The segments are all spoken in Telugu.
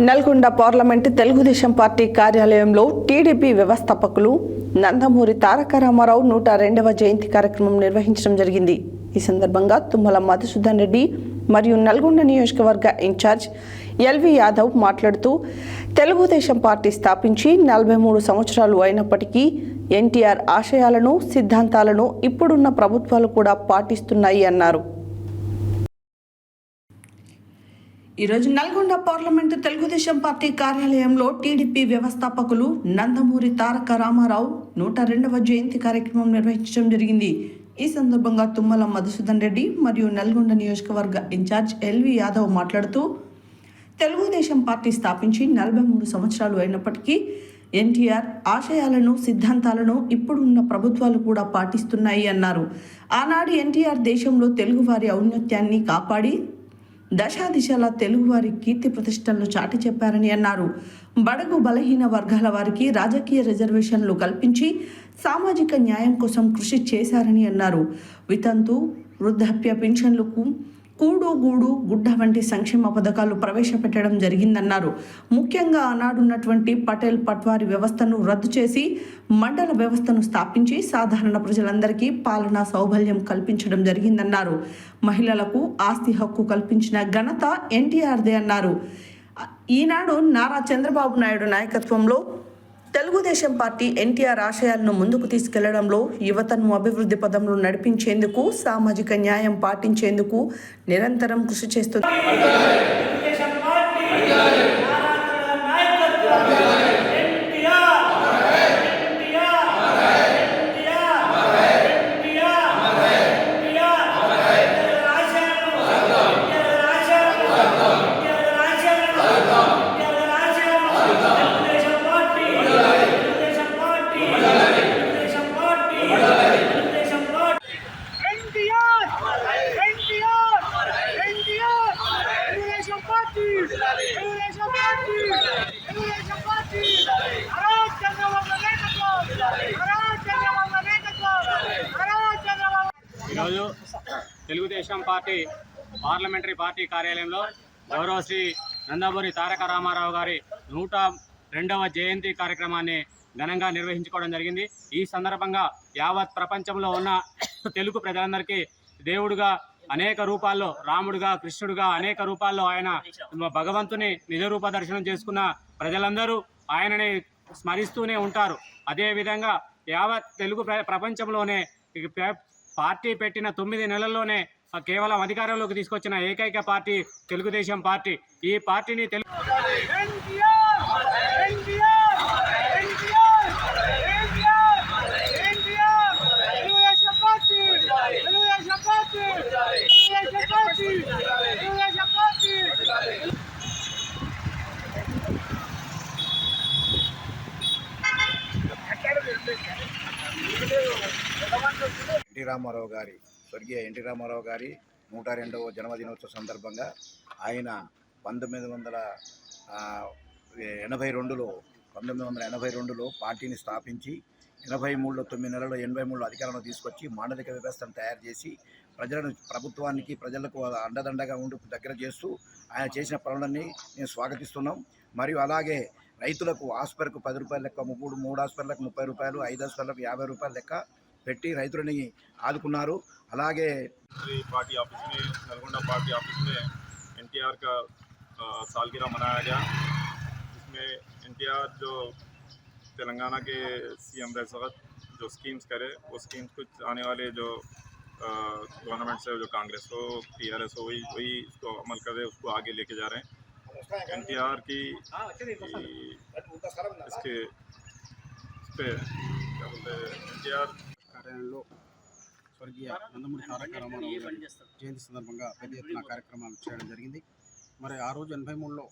నల్గొండ పార్లమెంటు తెలుగుదేశం పార్టీ కార్యాలయంలో టీడీపీ వ్యవస్థాపకులు నందమూరి తారక రామారావు 102వ జయంతి కార్యక్రమం నిర్వహించడం జరిగింది. ఈ సందర్భంగా తుమ్మల మధుసూదన్ రెడ్డి మరియు నల్గొండ నియోజకవర్గ ఇన్ఛార్జ్ ఎల్వి యాదవ్ మాట్లాడుతూ తెలుగుదేశం పార్టీ స్థాపించి 43 సంవత్సరాలు అయినప్పటికీ ఎన్టీఆర్ ఆశయాలను, సిద్ధాంతాలను ఇప్పుడున్న ప్రభుత్వాలు కూడా పాటిస్తున్నాయి అన్నారు. ఈరోజు నల్గొండ పార్లమెంటు తెలుగుదేశం పార్టీ కార్యాలయంలో టీడీపీ వ్యవస్థాపకులు నందమూరి తారక రామారావు 102వ జయంతి కార్యక్రమం నిర్వహించడం జరిగింది. ఈ సందర్భంగా తుమ్మల మధుసూదన్ రెడ్డి మరియు నల్గొండ నియోజకవర్గ ఇన్ఛార్జ్ ఎల్వి యాదవ్ మాట్లాడుతూ తెలుగుదేశం పార్టీ స్థాపించి 43 సంవత్సరాలు అయినప్పటికీ ఎన్టీఆర్ ఆశయాలను, సిద్ధాంతాలను ఇప్పుడున్న ప్రభుత్వాలు కూడా పాటిస్తున్నాయి అన్నారు. ఆనాడు ఎన్టీఆర్ దేశంలో తెలుగువారి ఔన్నత్యాన్ని కాపాడి దశాదిశల తెలుగువారి కీర్తి ప్రతిష్టలను చాటి చెప్పారని అన్నారు. బడుగు బలహీన వర్గాల వారికి రాజకీయ రిజర్వేషన్లు కల్పించి సామాజిక న్యాయం కోసం కృషి చేశారని అన్నారు. వితంతు, వృద్ధాప్య పెన్షన్లకు కూడు గూడు గుడ్డ వంటి సంక్షేమ పథకాలు ప్రవేశపెట్టడం జరిగిందన్నారు. ముఖ్యంగా ఆనాడున్నటువంటి పటేల్ పట్వారీ వ్యవస్థను రద్దు చేసి మండల వ్యవస్థను స్థాపించి సాధారణ ప్రజలందరికీ పాలనా సౌబల్యం కల్పించడం జరిగిందన్నారు. మహిళలకు ఆస్తి హక్కు కల్పించిన ఘనత ఎన్టీఆర్దే అన్నారు. ఈనాడు నారా చంద్రబాబు నాయుడు నాయకత్వంలో తెలుగుదేశం పార్టీ ఎన్టీఆర్ ఆశయాలను ముందుకు తీసుకెళ్లడంలో యువతను అభివృద్ధి పదంలో నడిపించేందుకు, సామాజిక న్యాయం పాటించేందుకు నిరంతరం కృషి చేస్తుంది. ఈరోజు తెలుగుదేశం పార్టీ పార్లమెంటరీ పార్టీ కార్యాలయంలో గౌరవ శ్రీ నందమూరి తారక రామారావు గారి 102వ జయంతి కార్యక్రమాన్ని ఘనంగా నిర్వహించుకోవడం జరిగింది. ఈ సందర్భంగా యావత్ ప్రపంచంలో ఉన్న తెలుగు ప్రజలందరికీ దేవుడుగా అనేక రూపాల్లో, రాముడుగా, కృష్ణుడుగా అనేక రూపాల్లో ఆయన భగవంతుని నిజరూప దర్శనం చేసుకున్న ప్రజలందరూ ఆయనని స్మరిస్తూనే ఉంటారు. అదేవిధంగా యావత్ తెలుగు ప్రపంచంలోనే పార్టీ పెట్టిన 9 నెలల్లోనే కేవలం అధికారంలోకి తీసుకొచ్చిన ఏకైక పార్టీ తెలుగుదేశం పార్టీ. ఈ పార్టీని రామారావు గారి స్వర్గీయ ఎన్టీ రామారావు గారి 102వ జన్మదినోత్సవ సందర్భంగా ఆయన 1982లో పార్టీని స్థాపించి 83లో 9 నెలల్లో 83లో అధికారంలో తీసుకొచ్చి మాండలిక వ్యవస్థను తయారు చేసి ప్రభుత్వానికి ప్రజలకు అండదండగా ఉండి దగ్గర చేస్తూ ఆయన చేసిన పనులన్నీ మేము స్వాగతిస్తున్నాం. మరియు అలాగే రైతులకు ఆస్పర్కు 10 రూపాయల లెక్క, 3 ఆస్పర్లకు 30 రూపాయలు, 5 ఆస్పర్లకు 50 రూపాయల లెక్క పెట్టి రైతులని ఆదుకున్నారు. అలాగే पार्टी ऑफिस में नलगोंडा पार्टी ऑफिस में एनटीआर का सालगिरह मनाया गया, जिसमें एनटीआर जो तेलंगाना के सीएम रह वक्त जो स्कीम्स करे, वो स्कीम्स कुछ आने वाले जो गवर्नमेंट से जो कांग्रेस हो, टीआरएस हो, वही उसको अमल कर रहे, उसको आगे लेके जा रहे हैं. एनटीआर की इसके इस पे क्या बोलते हैं, एनटीआर కార్యాలయంలో స్వర్గీయ నందమూరి తారక రామారావు జయంతి సందర్భంగా పెద్ద ఎత్తున కార్యక్రమాలు చేయడం జరిగింది. మరి ఆ రోజు 83లో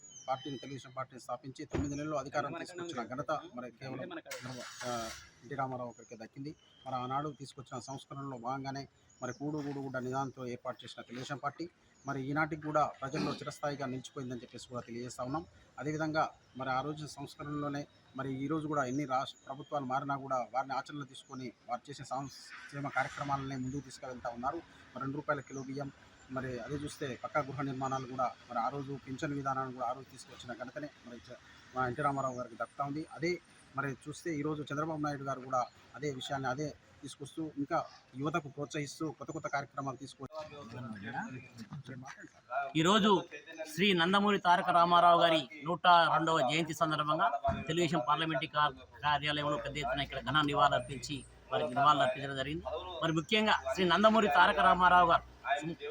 తెలుగుదేశం పార్టీని స్థాపించి 9 నెలల్లో అధికారం తీసుకొచ్చిన ఘనత మరి కేవలం ఎన్టీ రామారావు గారికి దక్కింది. మరి ఆనాడు తీసుకొచ్చిన సంస్కరణలో భాగంగానే మరి కూడు గూడు గుడ్డ నిదానంతో ఏర్పాటు చేసిన తెలుగుదేశం పార్టీ మరి ఈనాటికి కూడా ప్రజల్లో చిరస్థాయిగా నిలిచిపోయిందని చెప్పేసి కూడా తెలియజేస్తా ఉన్నాం. అదేవిధంగా మరి ఆ రోజు సంస్కరణలోనే మరి ఈరోజు కూడా ఎన్ని ప్రభుత్వాలు మారినా కూడా వారిని ఆచరణలో తీసుకొని వారు చేసే సంక్షేమ కార్యక్రమాలనే ముందుకు తీసుకెళ్తా ఉన్నారు. 2 రూపాయల కిలో బియ్యం, మరి అదే చూస్తే పక్కా గృహ నిర్మాణాలు కూడా మరి ఆ రోజు పింఛన్ విధానాన్ని కూడా ఆ రోజు తీసుకొచ్చిన ఘనతనే మరి మా ఎన్టీ రామారావు గారికి దక్కుతా ఉంది. అదే మరి చూస్తే ఈరోజు చంద్రబాబు నాయుడు గారు కూడా అదే విషయాన్ని అదే తీసుకొస్తూ ఇంకా యువతకు ప్రోత్సహిస్తూ కొత్త కొత్త కార్యక్రమాలు ఈరోజు శ్రీ నందమూరి తారక రామారావు గారి 102వ జయంతి సందర్భంగా తెలుగుదేశం పార్లమెంటరీ కార్యాలయంలో పెద్ద ఎత్తున ఇక్కడ ఘన నివాళులర్పించి వారికి నివాళులర్పించడం జరిగింది. మరి ముఖ్యంగా శ్రీ నందమూరి తారక రామారావు గారు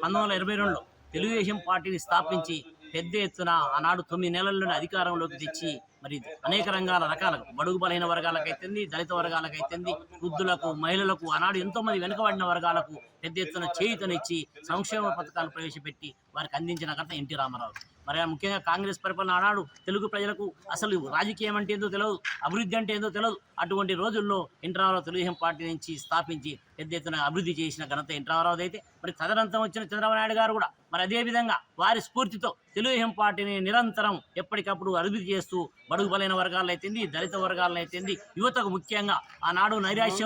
1922లో తెలుగుదేశం పార్టీని స్థాపించి పెద్ద ఎత్తున ఆనాడు 9 నెలల్లోనే అధికారంలోకి తెచ్చి మరి అనేక రకాల బడుగు బలహీన వర్గాలకైతుంది, దళిత వర్గాలకైతుంది, వృద్ధులకు, మహిళలకు, ఆనాడు ఎంతోమంది వెనుకబడిన వర్గాలకు పెద్ద ఎత్తున చేయూతనిచ్చి సంక్షేమ పథకాలు ప్రవేశపెట్టి వారికి అందించిన ఘనత ఎన్టీ రామారావు. మరి ముఖ్యంగా కాంగ్రెస్ పరిపాలన ఆనాడు తెలుగు ప్రజలకు అసలు రాజకీయం అంటే ఏందో తెలియదు, అభివృద్ధి అంటే ఏందో తెలియదు. అటువంటి రోజుల్లో ఎన్టీ రామారావు తెలుగుదేశం పార్టీ నుంచి స్థాపించి పెద్ద ఎత్తున అభివృద్ధి చేసిన ఘనత ఎన్టీ రామారావు అయితే మరి తదనంతరం వచ్చిన చంద్రబాబు నాయుడు గారు కూడా మరి అదేవిధంగా వారి స్ఫూర్తితో తెలుగుదేశం పార్టీని నిరంతరం ఎప్పటికప్పుడు అభివృద్ధి చేస్తూ బడుగు బలైన వర్గాలను అయితేంది, దళిత వర్గాలను అయితేంది, యువతకు ముఖ్యంగా ఆనాడు నైరాశ్యం